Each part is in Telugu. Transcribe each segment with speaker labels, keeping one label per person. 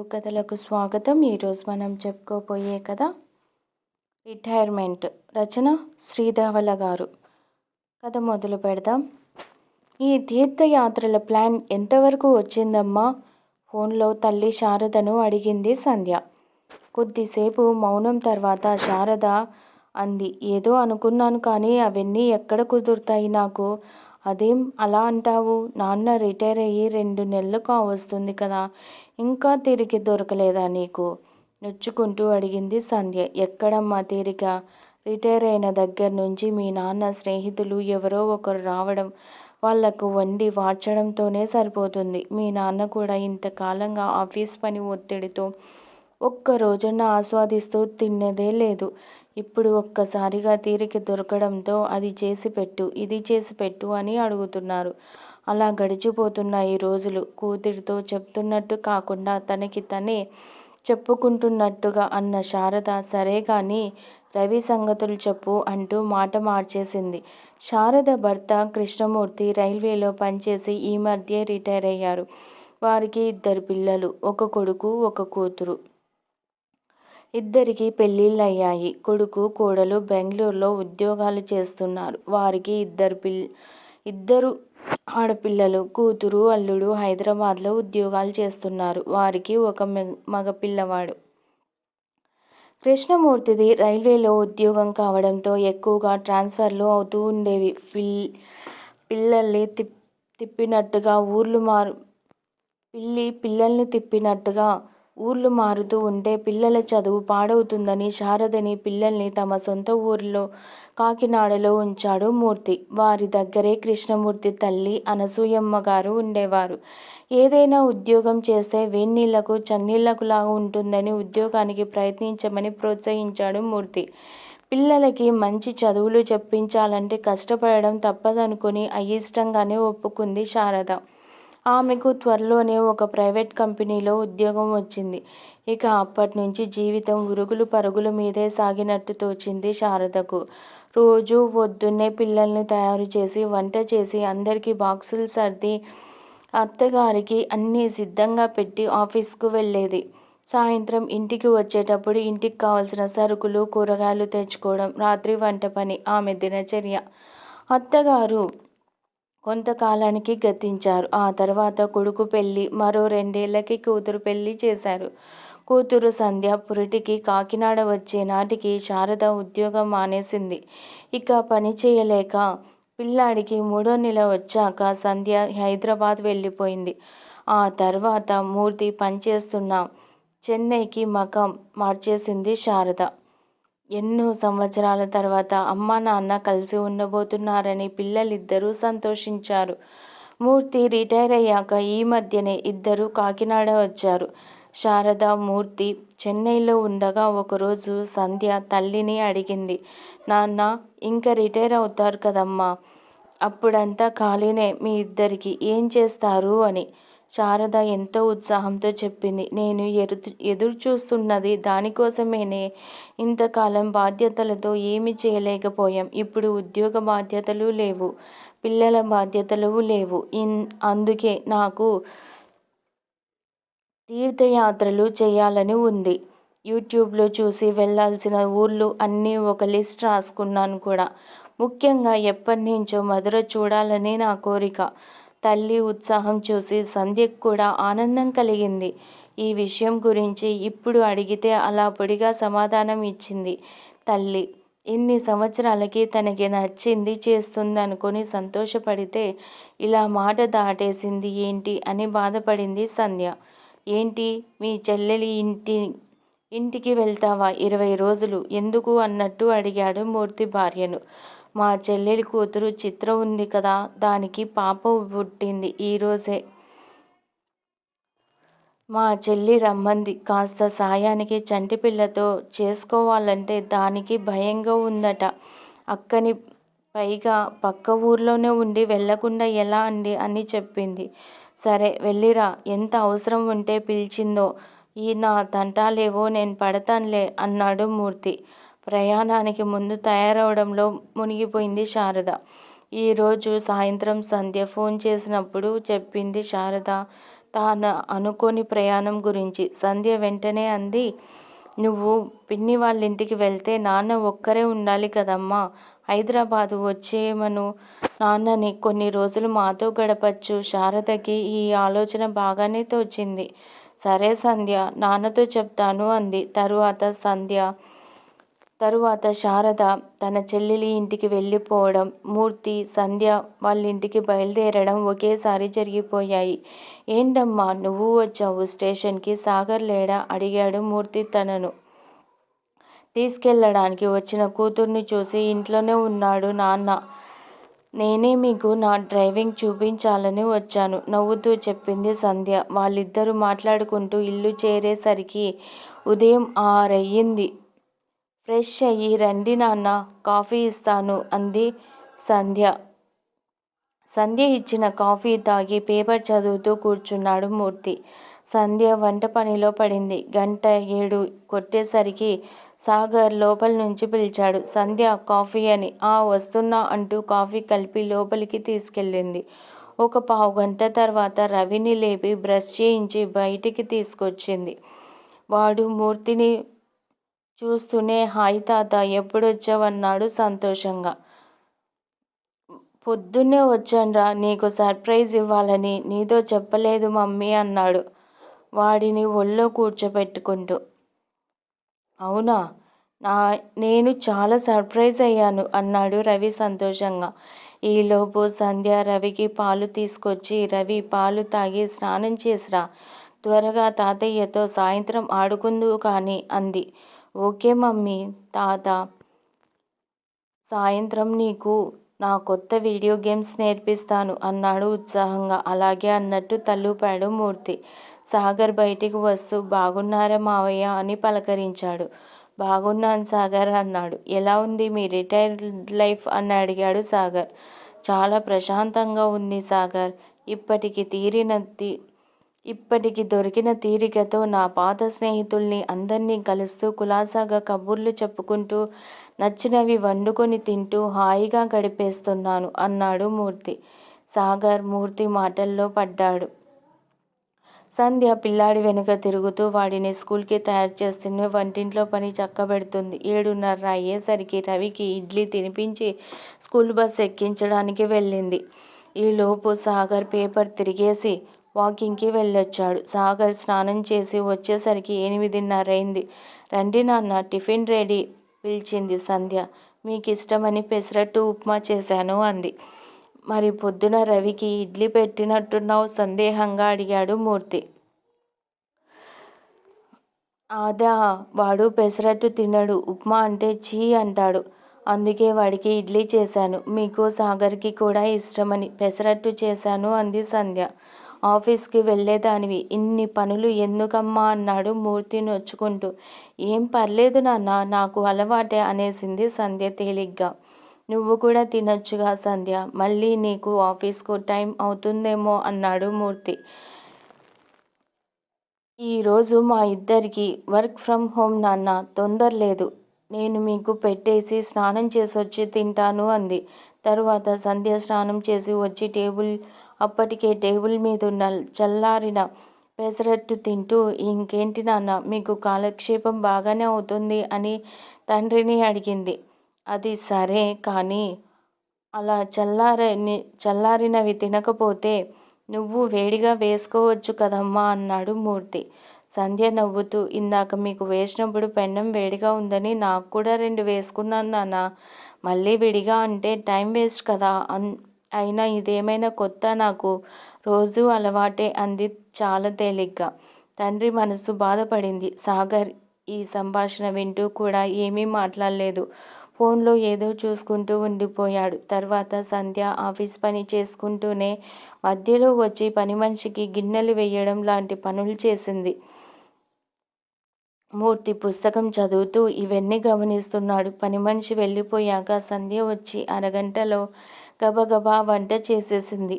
Speaker 1: కథలకు స్వాగతం. ఈరోజు మనం చెప్పుకోబోయే కథ రిటైర్మెంట్. రచన శ్రీధవల గారు. కథ మొదలు పెడదాం. ఈ తీర్థయాత్రల ప్లాన్ ఎంతవరకు వచ్చిందమ్మా? ఫోన్లో తల్లి శారదను అడిగింది సంధ్య. కొద్దిసేపు మౌనం తర్వాత శారద అంది, ఏదో అనుకున్నాను కానీ అవన్నీ ఎక్కడ కుదురుతాయి నాకు. అదేం అలా అంటావు? నాన్న రిటైర్ అయ్యి 2 నెలలు కావస్తుంది కదా, ఇంకా తిరిగి దొరకలేదా నీకు? నొచ్చుకుంటూ అడిగింది సంధ్య. ఎక్కడమ్మా తీరిక? రిటైర్ అయిన దగ్గర నుంచి మీ నాన్న స్నేహితులు ఎవరో ఒకరు రావడం, వాళ్లకు వండి వార్చడంతోనే సరిపోతుంది. మీ నాన్న కూడా ఇంతకాలంగా ఆఫీస్ పని ఒత్తిడితో ఒక్క రోజున ఆస్వాదిస్తూ తిన్నదే లేదు. ఇప్పుడు ఒక్కసారిగా తీరిక దొరకడంతో అది చేసి పెట్టు, ఇది చేసి పెట్టు అని అడుగుతున్నారు. అలా గడిచిపోతున్నాయి రోజులు. కూతురితో చెప్తున్నట్టు కాకుండా తనకి తనే చెప్పుకుంటున్నట్టుగా అన్న శారద, సరే కానీ రవి సంగతులు చెప్పు అంటూ మాట మార్చేసింది. శారద భర్త కృష్ణమూర్తి రైల్వేలో పనిచేసి ఈ మధ్య రిటైర్ అయ్యారు. వారికి 2 పిల్లలు, ఒక కొడుకు, ఒక కూతురు. ఇద్దరికి పెళ్ళిళ్ళయ్యాయి. కొడుకు కోడలు బెంగళూరులో ఉద్యోగాలు చేస్తున్నారు. వారికి ఇద్దరు ఆడపిల్లలు. కూతురు అల్లుడు హైదరాబాద్లో ఉద్యోగాలు చేస్తున్నారు. వారికి ఒక మగపిల్లవాడు. కృష్ణమూర్తిది రైల్వేలో ఉద్యోగం కావడంతో ఎక్కువగా ట్రాన్స్ఫర్లు అవుతూ ఉండేవి. పిల్లల్ని తిప్పినట్టుగా ఊర్లు మారుతూ ఉంటే పిల్లల చదువు పాడవుతుందని శారదని పిల్లల్ని తమ సొంత ఊరిలో కాకినాడలో ఉంచాడు మూర్తి. వారి దగ్గరే కృష్ణమూర్తి తల్లి అనసూయమ్మ గారు ఉండేవారు. ఏదైనా ఉద్యోగం చేస్తే వేన్నీళ్లకు చన్నీళ్లకులాగా ఉంటుందని ఉద్యోగానికి ప్రయత్నించమని ప్రోత్సహించాడు మూర్తి. పిల్లలకి మంచి చదువులు చెప్పించాలంటే కష్టపడడం తప్పదనుకుని అయిష్టంగానే ఒప్పుకుంది శారద. ఆమెకు త్వరలోనే ఒక ప్రైవేట్ కంపెనీలో ఉద్యోగం వచ్చింది. ఇక అప్పట్నుంచి జీవితం ఉరుగులు పరుగుల మీదే సాగినట్టు తోచింది శారదకు. రోజూ పొద్దున్నే పిల్లల్ని తయారు చేసి, వంట చేసి, అందరికీ బాక్సులు సర్ది, అత్తగారికి అన్నీ సిద్ధంగా పెట్టి ఆఫీసుకు వెళ్ళేది. సాయంత్రం ఇంటికి వచ్చేటప్పుడు ఇంటికి కావలసిన సరుకులు, కూరగాయలు తెచ్చుకోవడం, రాత్రి వంట పని ఆమె దినచర్య. అత్తగారు కొంతకాలానికి గతించారు. ఆ తర్వాత కొడుకు పెళ్లి, మరో 2 ఏళ్లకి కూతురు పెళ్లి చేశారు. కూతురు సంధ్య పురిటికి కాకినాడ వచ్చే నాటికి శారద ఉద్యోగం మానేసింది. ఇక పని చేయలేక పిల్లాడికి 3వ నెల వచ్చాక సంధ్య హైదరాబాద్ వెళ్ళిపోయింది. ఆ తర్వాత మూర్తి పనిచేస్తున్న చెన్నైకి మకాం మార్చేసింది శారద. ఎన్నో సంవత్సరాల తర్వాత అమ్మా నాన్న కలిసి ఉండబోతున్నారని పిల్లలిద్దరూ సంతోషించారు. మూర్తి రిటైర్ అయ్యాక ఈ మధ్యనే ఇద్దరూ కాకినాడ వచ్చారు. శారద, మూర్తి చెన్నైలో ఉండగా ఒకరోజు సంధ్య తల్లిని అడిగింది, నాన్న ఇంక రిటైర్ అవుతారు కదమ్మా, అప్పుడంతా ఖాళీనే మీ ఇద్దరికి, ఏం చేస్తారు అని. శారద ఎంతో ఉత్సాహంతో చెప్పింది, నేను ఎదురు చూస్తున్నది దానికోసమేనే. ఇంతకాలం బాధ్యతలతో ఏమీ చేయలేకపోయాం. ఇప్పుడు ఉద్యోగ బాధ్యతలు లేవు, పిల్లల బాధ్యతలు లేవు. అందుకే నాకు తీర్థయాత్రలు చేయాలని ఉంది. యూట్యూబ్లో చూసి వెళ్లాల్సిన ఊర్లు అన్నీ ఒక లిస్ట్ రాసుకున్నాను కూడా. ముఖ్యంగా ఎప్పటినుంచో మధుర చూడాలని నా కోరిక. తల్లి ఉత్సాహం చూసి సంధ్యకు కూడా ఆనందం కలిగింది. ఈ విషయం గురించి ఇప్పుడు అడిగితే అలా పొడిగా సమాధానం ఇచ్చింది తల్లి. ఇన్ని సంవత్సరాలకి తనకి నచ్చింది చేస్తుందనుకొని సంతోషపడితే ఇలా మాట దాటేసింది ఏంటి అని బాధపడింది సంధ్య. ఏంటి మీ చెల్లెలి ఇంటికి వెళ్తావా 20 రోజులు, ఎందుకు అన్నట్టు అడిగాడు మూర్తి భార్యను. మా చెల్లెలి కూతురు చిత్ర ఉంది కదా, దానికి పాప పుట్టింది ఈరోజే. మా చెల్లి రమ్మంది. కాస్త సాయానికి చంటిపిల్లతో చేసుకోవాలంటే దానికి భయంగా ఉందట అక్కని. పైగా పక్క ఊర్లోనే ఉండి వెళ్లకుండా ఎలా అండి అని చెప్పింది. సరే వెళ్ళిరా, ఎంత అవసరం ఉంటే పిలిచిందో. ఈ నా తంటాలేవో నేను పడతానులే అన్నాడు మూర్తి. ప్రయాణానికి ముందు తయారవడంలో మునిగిపోయింది శారద. ఈరోజు సాయంత్రం సంధ్య ఫోన్ చేసినప్పుడు చెప్పింది శారద, తాను అనుకోని ప్రయాణం గురించి. సంధ్య వెంటనే అంది, నువ్వు పిన్ని వాళ్ళింటికి వెళ్తే నాన్న ఒక్కరే ఉండాలి కదమ్మా. హైదరాబాదు వచ్చేయమను నాన్నని, కొన్ని రోజులు మాతో గడపచ్చు. శారదకి ఈ ఆలోచన బాగానే తోచింది. సరే సంధ్య, నాన్నతో చెప్తాను అంది. తరువాత శారద తన చెల్లెలి ఇంటికి వెళ్ళిపోవడం, మూర్తి సంధ్య వాళ్ళింటికి బయలుదేరడం ఒకేసారి జరిగిపోయాయి. ఏంటమ్మా నువ్వు వచ్చావు స్టేషన్కి, సాగర్ లేడా అడిగాడు మూర్తి తనను. తీసుకెళ్ళడానికి వచ్చిన కూతుర్ని చూసి ఇంట్లోనే ఉన్నాడు నాన్న. నేనే మీకు నా డ్రైవింగ్ చూపించాలని వచ్చాను నవ్వుతూ చెప్పింది సంధ్య. వాళ్ళిద్దరూ మాట్లాడుకుంటూ ఇల్లు చేరేసరికి ఉదయం 6 అయ్యింది. ఫ్రెష్ అయ్యి రండి నాన్న, కాఫీ ఇస్తాను అంది సంధ్య. సంధ్య ఇచ్చిన కాఫీ తాగి పేపర్ చదువుతూ కూర్చున్నాడు మూర్తి. సంధ్య వంట పనిలో పడింది. 7 కొట్టేసరికి సాగర్ లోపల నుంచి పిలిచాడు. సంధ్య కాఫీ అని. వస్తున్నా అంటూ కాఫీ కలిపి లోపలికి తీసుకెళ్ళింది. ఒక పావుగంట తర్వాత రవిని లేపి బ్రష్ చేయించి బయటికి తీసుకొచ్చింది. వాడు మూర్తిని చూస్తూనే హాయ్ తాత, ఎప్పుడొచ్చావన్నాడు సంతోషంగా. పొద్దున్నే వచ్చాన్రా, నీకు సర్ప్రైజ్ ఇవ్వాలని. నీతో చెప్పలేదు మమ్మీ అన్నాడు వాడిని ఒళ్ళో కూర్చోబెట్టుకుంటూ. అవునా, నేను చాలా సర్ప్రైజ్ అయ్యాను అన్నాడు రవి సంతోషంగా. ఈలోపు సంధ్య రవికి పాలు తీసుకొచ్చి, రవి పాలు తాగి స్నానం చేసిరా, త్వరగా తాతయ్యతో సాయంత్రం ఆడుకుందువు కానీ అంది. Okay mummy. తాత, సాయంత్రం నీకు నా కొత్త వీడియో గేమ్స్ నేర్పిస్తాను అన్నాడు ఉత్సాహంగా. అలాగే అన్నట్టు తలూపాడు మూర్తి. సాగర్ బయటికి వస్తూ బాగున్నారా మావయ్య అని పలకరించాడు. బాగున్నాను సాగర్ అన్నాడు. ఎలా ఉంది మీ రిటైర్డ్ లైఫ్ అని అడిగాడు సాగర్. చాలా ప్రశాంతంగా ఉంది సాగర్. ఇప్పటికి దొరికిన తీరికతో నా పాత స్నేహితుల్ని అందరినీ కలుస్తూ కులాసాగా కబుర్లు చెప్పుకుంటూ నచ్చినవి వండుకొని తింటూ హాయిగా గడిపేస్తున్నాను అన్నాడు మూర్తి. సాగర్ మూర్తి మాటల్లో పడ్డాడు. సంధ్య పిల్లాడి వెనుక తిరుగుతూ వాడిని స్కూల్కి తయారు చేస్తూనే వంటింట్లో పని చక్కబెడుతుంది. 7:30 అయ్యేసరికి రవికి ఇడ్లీ తినిపించి స్కూల్ బస్ ఎక్కించడానికి వెళ్ళింది. ఈలోపు సాగర్ పేపర్ తిరిగేసి వాకింగ్కి వెళ్ళొచ్చాడు. సాగర్ స్నానం చేసి వచ్చేసరికి 8:30 అయింది. రండి నాన్న, టిఫిన్ రెడీ పిలిచింది సంధ్య. మీకిష్టమని పెసరట్టు ఉప్మా చేశాను అంది. మరి పొద్దున రవికి ఇడ్లీ పెట్టినట్టున్నావు సందేహంగా అడిగాడు మూర్తి. అదా, వాడు పెసరట్టు తినడు, ఉప్మా అంటే ఛీ అంటాడు. అందుకే వాడికి ఇడ్లీ చేశాను. మీకు సాగర్కి కూడా ఇష్టమని పెసరట్టు చేశాను అంది సంధ్య. ఆఫీస్కి వెళ్ళేదానివి, ఇన్ని పనులు ఎందుకమ్మా అన్నాడు మూర్తి నొచ్చుకుంటూ. ఏం పర్లేదు నాన్న, నాకు అలవాటే అనేసింది సంధ్య తేలిగ్గా. నువ్వు కూడా తినొచ్చుగా సంధ్య, మళ్ళీ నీకు ఆఫీస్కు టైం అవుతుందేమో అన్నాడు మూర్తి. ఈరోజు మా ఇద్దరికి వర్క్ ఫ్రమ్ హోమ్ నాన్న, తొందర లేదు. నేను మీకు పెట్టేసి స్నానం చేసొచ్చి తింటాను అంది. తరువాత సంధ్య స్నానం చేసి వచ్చి అప్పటికే టేబుల్ మీదున్న చల్లారిన పెసరట్టు తింటూ, ఇంకేంటి నాన్న, మీకు కాలక్షేపం బాగానే అవుతుంది అని తండ్రిని అడిగింది. అది సరే కానీ అలా చల్లారినవి తినకపోతే నువ్వు వేడిగా వేసుకోవచ్చు కదమ్మా అన్నాడు మూర్తి. సంధ్య నవ్వుతూ, ఇందాక మీకు వేసినప్పుడు పెన్నం వేడిగా ఉందని నాకు కూడా 2 వేసుకున్నాను నాన్న. మళ్ళీ విడిగా అంటే టైం వేస్ట్ కదా. అయినా ఇదేమైనా కొత్త, నాకు రోజూ అలవాటే అంది చాలా తేలిగ్గా. తండ్రి మనసు బాధపడింది. సాగర్ ఈ సంభాషణ వింటూ కూడా ఏమీ మాట్లాడలేదు. ఫోన్లో ఏదో చూసుకుంటూ ఉండిపోయాడు. తర్వాత సంధ్య ఆఫీస్ పని చేసుకుంటూనే మధ్యలో వచ్చి పని మనిషికి గిన్నెలు వేయడం లాంటి పనులు చేసింది. మూర్తి పుస్తకం చదువుతూ ఇవన్నీ గమనిస్తున్నాడు. పని మనిషి వెళ్ళిపోయాక సంధ్య వచ్చి అరగంటలో గబగబా వంట చేసేసింది.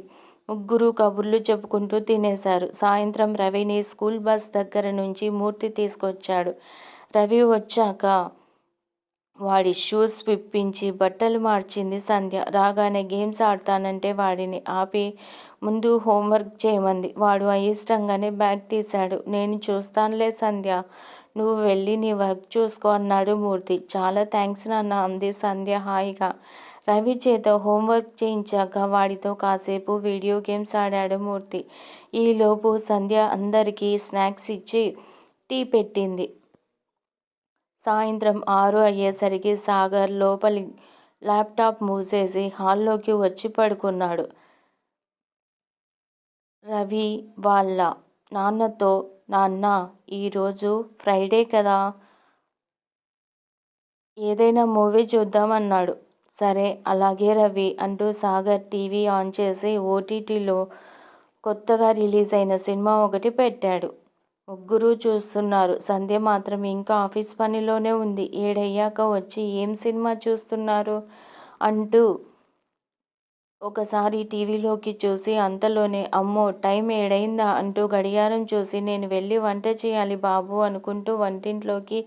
Speaker 1: ముగ్గురు కబుర్లు చెప్పుకుంటూ తినేశారు. సాయంత్రం రవిని స్కూల్ బస్ దగ్గర నుంచి మూర్తి తీసుకొచ్చాడు. రవి వచ్చాక వాడి షూస్ విప్పించి బట్టలు మార్చింది సంధ్య. రాగానే గేమ్స్ ఆడతానంటే వాడిని ఆపి ముందు హోంవర్క్ చేయమంది. వాడు అయిష్టంగానే బ్యాగ్ తీశాడు. నేను చూస్తానులే సంధ్య, నువ్వు వెళ్ళి నీ వర్క్ చూసుకో అన్నాడు మూర్తి. చాలా థ్యాంక్స్ నాన్న అంది సంధ్య హాయిగా. రవి చేత హోంవర్క్ చేయించాక వాడితో కాసేపు వీడియో గేమ్స్ ఆడాడు మూర్తి. ఈలోపు సంధ్య అందరికీ స్నాక్స్ ఇచ్చి టీ పెట్టింది. సాయంత్రం 6 అయ్యేసరికి సాగర్ లోపలి ల్యాప్టాప్ మూసేసి హాల్లోకి వచ్చి పడుకున్నాడు. రవి వాళ్ళ నాన్నతో, నాన్న, ఈరోజు ఫ్రైడే కదా, ఏదైనా మూవీ చూద్దాం అన్నాడు. సరే అలాగే రవి అంటూ సాగర్ టీవీ ఆన్ చేసి ఓటీటీలో కొత్తగా రిలీజ్ అయిన సినిమా ఒకటి పెట్టాడు. ముగ్గురూ చూస్తున్నారు. సంధ్య మాత్రం ఇంకా ఆఫీస్ పనిలోనే ఉంది. 7 అయ్యాక వచ్చి ఏం సినిమా చూస్తున్నారు అంటూ ఒకసారి టీవీలోకి చూసి అంతలోనే అమ్మో టైం 7 అయిందా అంటూ గడియారం చూసి నేను వెళ్ళి వంట చేయాలి బాబు అనుకుంటూ వంటింట్లోకి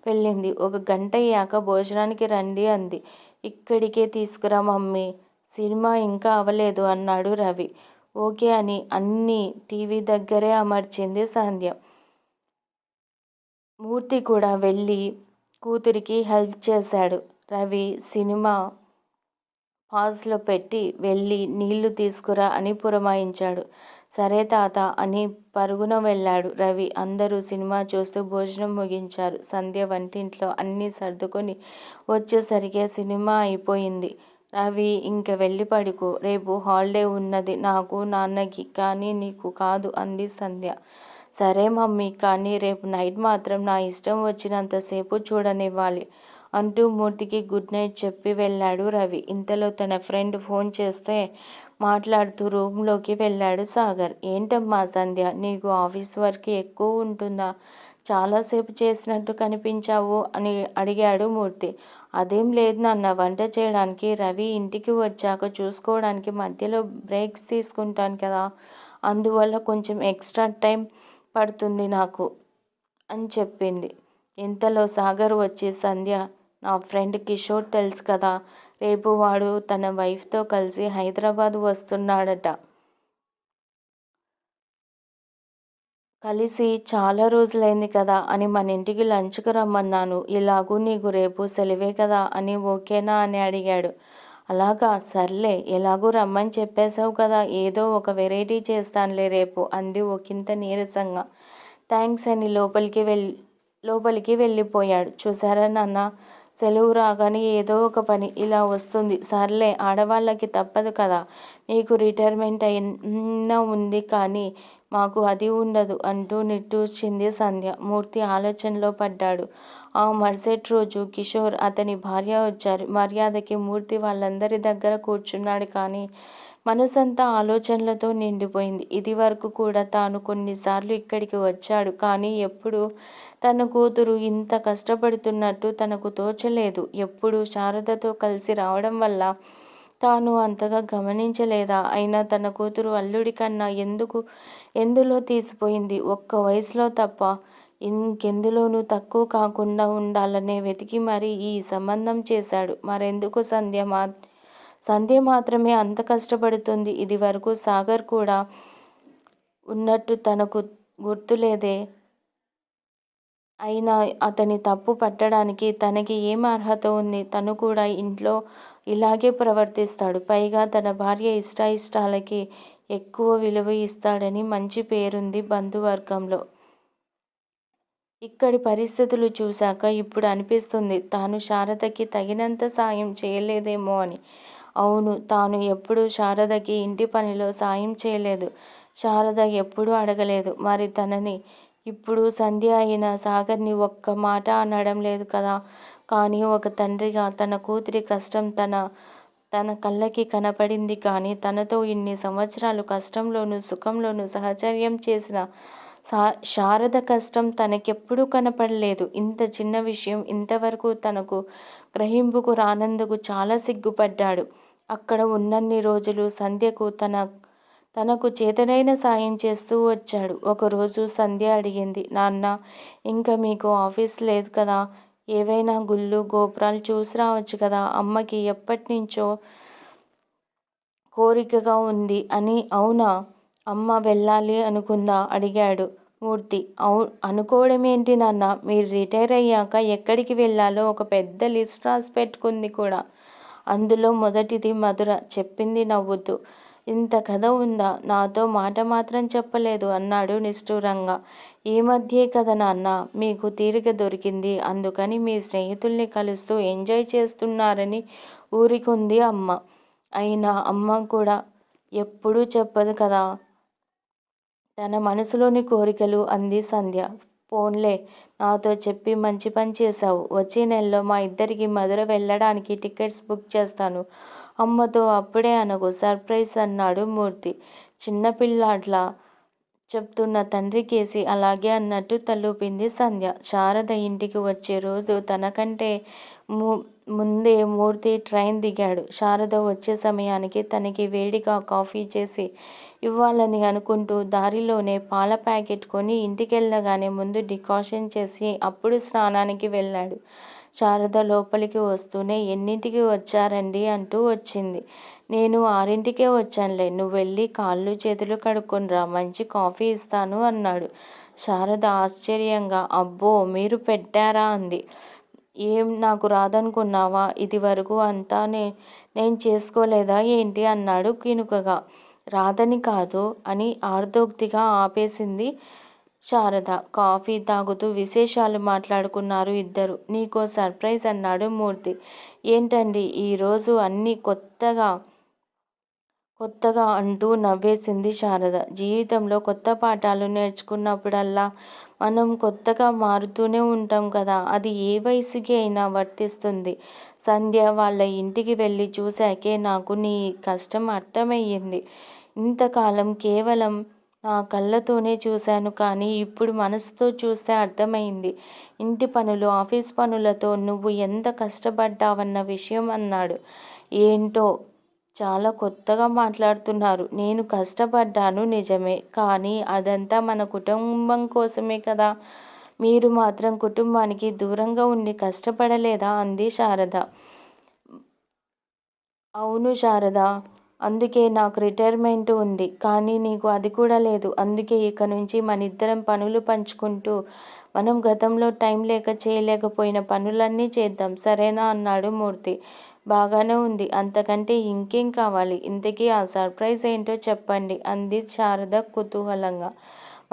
Speaker 1: వెళ్ళింది. 1 గంట అయ్యాక భోజనానికి రండి అంది. ఇక్కడికే తీసుకురా మమ్మీ, సినిమా ఇంకా అవ్వలేదు అన్నాడు రవి. ఓకే అని అన్నీ టీవీ దగ్గరే అమర్చింది సంధ్య. మూర్తి కూడా వెళ్ళి కూతురికి హెల్ప్ చేశాడు. రవి సినిమా పాజ్లో పెట్టి వెళ్ళి నీళ్లు తీసుకురా అని పురమాయించాడు. సరే తాత అని పరుగున వెళ్ళాడు రవి. అందరూ సినిమా చూస్తూ భోజనం ముగించారు. సంధ్య వంటింట్లో అన్నీ సర్దుకొని వచ్చేసరికి సినిమా అయిపోయింది. రవి ఇంక వెళ్ళి పడుకో, రేపు హాలిడే ఉన్నది నాకు నాన్నకి, కానీ నీకు కాదు అంది సంధ్య. సరే మమ్మీ, కానీ రేపు నైట్ మాత్రం నా ఇష్టం వచ్చినంతసేపు చూడనివ్వాలి అంటూ మూర్తికి గుడ్ నైట్ చెప్పి వెళ్ళాడు రవి. ఇంతలో తన ఫ్రెండ్ ఫోన్ చేస్తే మాట్లాడుతూ రూమ్లోకి వెళ్ళాడు సాగర్. ఏంటమ్మా సంధ్య, నీకు ఆఫీస్ వర్క్ ఎక్కువ ఉంటుందా, చాలాసేపు చేసినట్టు కనిపించావు అని అడిగాడు మూర్తి. అదేం లేదు నాన్న, వంట చేయడానికి రవి ఇంటికి వచ్చాక చూసుకోవడానికి మధ్యలో బ్రేక్స్ తీసుకుంటాను కదా, అందువల్ల కొంచెం ఎక్స్ట్రా టైం పడుతుంది నాకు అని చెప్పింది. ఇంతలో సాగర్ వచ్చి సంధ్య, నా ఫ్రెండ్ కిషోర్ తెలుసు కదా, రేపు వాడు తన వైఫ్తో కలిసి హైదరాబాద్ వస్తున్నాడట. కలిసి చాలా రోజులైంది కదా అని మన ఇంటికి లంచ్కు రమ్మన్నాను. ఇలాగూ నీకు రేపు సెలవే కదా అని ఓకేనా అని అడిగాడు. అలాగా, సర్లే, ఎలాగూ రమ్మని చెప్పేశావు కదా, ఏదో ఒక వెరైటీ చేస్తానులే రేపు అంది ఒకంత నీరసంగా. థ్యాంక్స్ అని లోపలికి వెళ్ళిపోయాడు. చూసారా నాన్న, సెలవు రాగానే ఏదో ఒక పని ఇలా వస్తుంది. సర్లే, ఆడవాళ్ళకి తప్పదు కదా, మీకు రిటైర్మెంట్ అయినా ఉంది కానీ మాకు అది ఉండదు అంటూ నిట్టూర్చింది సంధ్య. మూర్తి ఆలోచనలో పడ్డాడు. ఆ మరుసటి రోజు కిషోర్, అతని భార్య వచ్చారు. మర్యాదకి మూర్తి వాళ్ళందరి దగ్గర కూర్చున్నాడు. కానీ మనసంతా ఆలోచనలతో నిండిపోయింది. ఇది వరకు కూడా తాను కొన్నిసార్లు ఇక్కడికి వచ్చాడు, కానీ ఎప్పుడు తన కూతురు ఇంత కష్టపడుతున్నట్టు తనకు తోచలేదు. ఎప్పుడు శారదతో కలిసి రావడం వల్ల తాను అంతగా గమనించలేదా? అయినా తన కూతురు అల్లుడి కన్నా ఎందులో తీసిపోయింది? ఒక్క వయసులో తప్ప ఇంకెందులోనూ తక్కువ కాకుండా ఉండాలనే వెతికి మరీ ఈ సంబంధం చేశాడు. మరెందుకు సంధ్య మాత్రమే అంత కష్టపడుతుంది? ఇది వరకు సాగర్ కూడా ఉన్నట్టు తనకు గుర్తులేదే. అయినా అతని తప్పు పట్టడానికి తనకి ఏం అర్హత ఉంది? తను కూడా ఇంట్లో ఇలాగే ప్రవర్తిస్తాడు. పైగా తన భార్య ఇష్టాయిష్టాలకి ఎక్కువ విలువ ఇస్తాడని మంచి పేరుంది బంధువర్గంలో. ఇక్కడి పరిస్థితులు చూశాక ఇప్పుడు అనిపిస్తుంది తాను శారదకి తగినంత సాయం చేయలేదేమో అని. అవును, తాను ఎప్పుడూ శారదకి ఇంటి పనిలో సాయం చేయలేదు. శారద ఎప్పుడూ అడగలేదు. మరి తనని ఇప్పుడు సంధ్య అయిన సాగర్ని ఒక్క మాట అనడం లేదు కదా. కానీ ఒక తండ్రిగా తన కూతురి కష్టం తన కళ్ళకి కనపడింది. కానీ తనతో ఇన్ని సంవత్సరాలు కష్టంలోనూ సుఖంలోనూ సహచర్యం చేసిన శారద కష్టం తనకెప్పుడూ కనపడలేదు. ఇంత చిన్న విషయం ఇంతవరకు తనకు గ్రహింపుకు రానందుకు చాలా సిగ్గుపడ్డాడు. అక్కడ ఉన్నన్ని రోజులు సంధ్యకు తనకు చేతనైన సాయం చేస్తూ వచ్చాడు. ఒకరోజు సంధ్య అడిగింది, నాన్న, ఇంకా మీకు ఆఫీస్ లేదు కదా, ఏవైనా గుళ్ళు గోపురాలు చూసి రావచ్చు కదా, అమ్మకి ఎప్పటినుంచో కోరికగా ఉంది అని. అవునా, అమ్మ వెళ్ళాలి అనుకుందా అడిగాడు మూర్తి. అనుకోవడం ఏంటి నాన్న, మీరు రిటైర్ అయ్యాక ఎక్కడికి వెళ్ళాలో ఒక పెద్ద లిస్ట్ రాసి పెట్టుకుంది కూడా. అందులో మొదటిది మధుర చెప్పింది నవ్వుతూ. ఇంత కథ ఉందా, నాతో మాట మాత్రం చెప్పలేదు అన్నాడు నిష్ఠూరంగా. ఈ మధ్యే కదా నాన్న మీకు తీరిక దొరికింది, అందుకని మీ స్నేహితుల్ని కలుస్తూ ఎంజాయ్ చేస్తున్నారని ఊరికుంది అమ్మ. అయినా అమ్మ కూడా ఎప్పుడూ చెప్పదు కదా తన మనసులోని కోరికలు అంది సంధ్య. పోన్లే, నాతో చెప్పి మంచి పని చేశావు. వచ్చే నెలలో మా ఇద్దరికి మధుర వెళ్ళడానికి టికెట్స్ బుక్ చేస్తాను. అమ్మతో అప్పుడే అనకు, సర్ప్రైజ్ అన్నాడు మూర్తి. చిన్నపిల్లాడ్లా చెప్తున్న తండ్రి కేసి అలాగే అన్నట్టు తలూపింది సంధ్య. శారద ఇంటికి వచ్చే రోజు తనకంటే ముందే మూర్తి ట్రైన్ దిగాడు. శారద వచ్చే సమయానికి తనకి వేడిగా కాఫీ చేసి ఇవ్వాలని అనుకుంటూ దారిలోనే పాల ప్యాకెట్ కొని ఇంటికెళ్ళగానే ముందు డికాషన్ చేసి అప్పుడు స్నానానికి వెళ్ళాడు. శారద లోపలికి వస్తూనే ఎన్నింటికి వచ్చారండి అంటూ వచ్చింది. నేను 6ంటికే వచ్చానులే, నువ్వు వెళ్ళి కాళ్ళు చేతులు కడుక్కొనిరా, మంచి కాఫీ ఇస్తాను అన్నాడు. శారద ఆశ్చర్యంగా అబ్బో మీరు పెట్టారా అంది. ఏం నాకు రాదనుకున్నావా, ఇది వరకు అంతా నేను చేసుకోలేదా ఏంటి అన్నాడు కినుకగా. రాదని కాదు అని ఆర్దోక్తిగా ఆపేసింది శారద. కాఫీ తాగుతూ విశేషాలు మాట్లాడుకున్నారు ఇద్దరు. నీకో సర్ప్రైజ్ అన్నాడు మూర్తి. ఏంటండి ఈరోజు అన్నీ కొత్తగా అంటూ నవ్వేసింది శారద. జీవితంలో కొత్త పాఠాలు నేర్చుకున్నప్పుడల్లా మనం కొత్తగా మారుతూనే ఉంటాం కదా, అది ఏ వయసుకి అయినా వర్తిస్తుంది. సంధ్య వాళ్ళ ఇంటికి వెళ్ళి చూశాకే నాకు నీ కష్టం అర్థమయ్యింది. ఇంతకాలం కేవలం నా కళ్ళతోనే చూశాను, కానీ ఇప్పుడు మనసుతో చూస్తే అర్థమైంది. ఇంటి పనులు ఆఫీస్ పనులతో నువ్వు ఎంత కష్టపడ్డావన్న విషయం అన్నాడు. ఏంటో చాలా కొత్తగా మాట్లాడుతున్నారు. నేను కష్టపడ్డాను నిజమే, కానీ అదంతా మన కుటుంబం కోసమే కదా. మీరు మాత్రం కుటుంబానికి దూరంగా ఉండి కష్టపడలేదా అంది శారద. అవును శారద, అందుకే నాకు రిటైర్మెంట్ ఉంది. కానీ నీకు అది కూడా లేదు. అందుకే ఇక నుంచి మనిద్దరం పనులు పంచుకుంటూ మనం గతంలో టైం లేక చేయలేకపోయిన పనులన్నీ చేద్దాం, సరేనా అన్నాడు మూర్తి. బాగానే ఉంది, అంతకంటే ఇంకేం కావాలి. ఇంతకీ ఆ సర్ప్రైజ్ ఏంటో చెప్పండి అంది శారద కుతూహలంగా.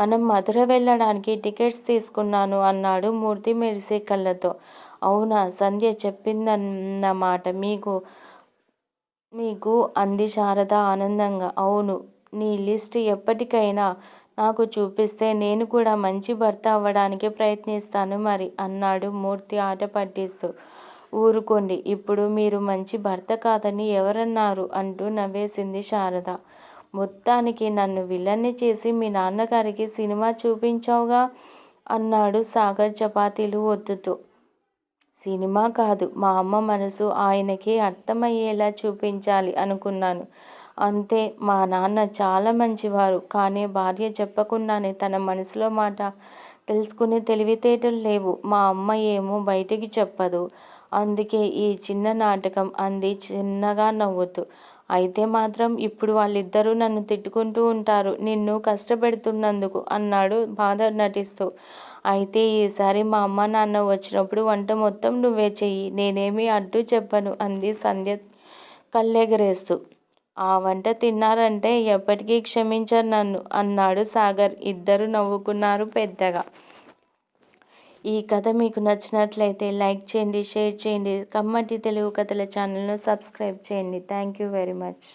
Speaker 1: మనం మధుర వెళ్ళడానికి టికెట్స్ తీసుకున్నాను అన్నాడు మూర్తి మెరిసే కళ్ళతో. అవునా, సంధ్య చెప్పిందన్నమాట మీకు అంది శారద ఆనందంగా. అవును, నీ లిస్ట్ ఎప్పటికైనా నాకు చూపిస్తే నేను కూడా మంచి భర్త అవ్వడానికి ప్రయత్నిస్తాను మరి అన్నాడు మూర్తి ఆట పట్టిస్తూ. ఊరుకోండి, ఇప్పుడు మీరు మంచి భర్త కాదని ఎవరన్నారు అంటూ నవ్వేసింది శారద. మొత్తానికి నన్ను విలన్ని చేసి మీ నాన్నగారికి సినిమా చూపించావుగా అన్నాడు సాగర్ చపాతీలు ఒత్తుతూ. సినిమా కాదు, మా అమ్మ మనసు ఆయనకి అర్థమయ్యేలా చూపించాలి అనుకున్నాను అంతే. మా నాన్న చాలా మంచివారు, కానీ భార్య చెప్పకుండానే తన మనసులో మాట తెలుసుకునే తెలివితేటలు లేవు. మా అమ్మ ఏమో బయటికి చెప్పదు, అందుకే ఈ చిన్న నాటకం అంది చిన్నగా నవ్వుతూ. అయితే మాత్రం ఇప్పుడు వాళ్ళిద్దరూ నన్ను తిట్టుకుంటూ ఉంటారు నిన్ను కష్టపెడుతున్నందుకు అన్నాడు బాధ నటిస్తూ. అయితే ఈసారి మా అమ్మ నాన్న వచ్చినప్పుడు వంట మొత్తం నువ్వే చెయ్యి, నేనేమీ అడ్డు చెప్పను అంది సంధ్య కళ్ళెగరేస్తూ. ఆ వంట తిన్నారంటే ఎప్పటికీ క్షమించరు నన్ను అన్నాడు సాగర్. ఇద్దరు నవ్వుకున్నారు పెద్దగా. ఈ కథ మీకు నచ్చినట్లయితే లైక్ చేయండి, షేర్ చేయండి. కమ్మటి తెలుగు కథల ఛానల్ను సబ్స్క్రైబ్ చేయండి. Thank you very much.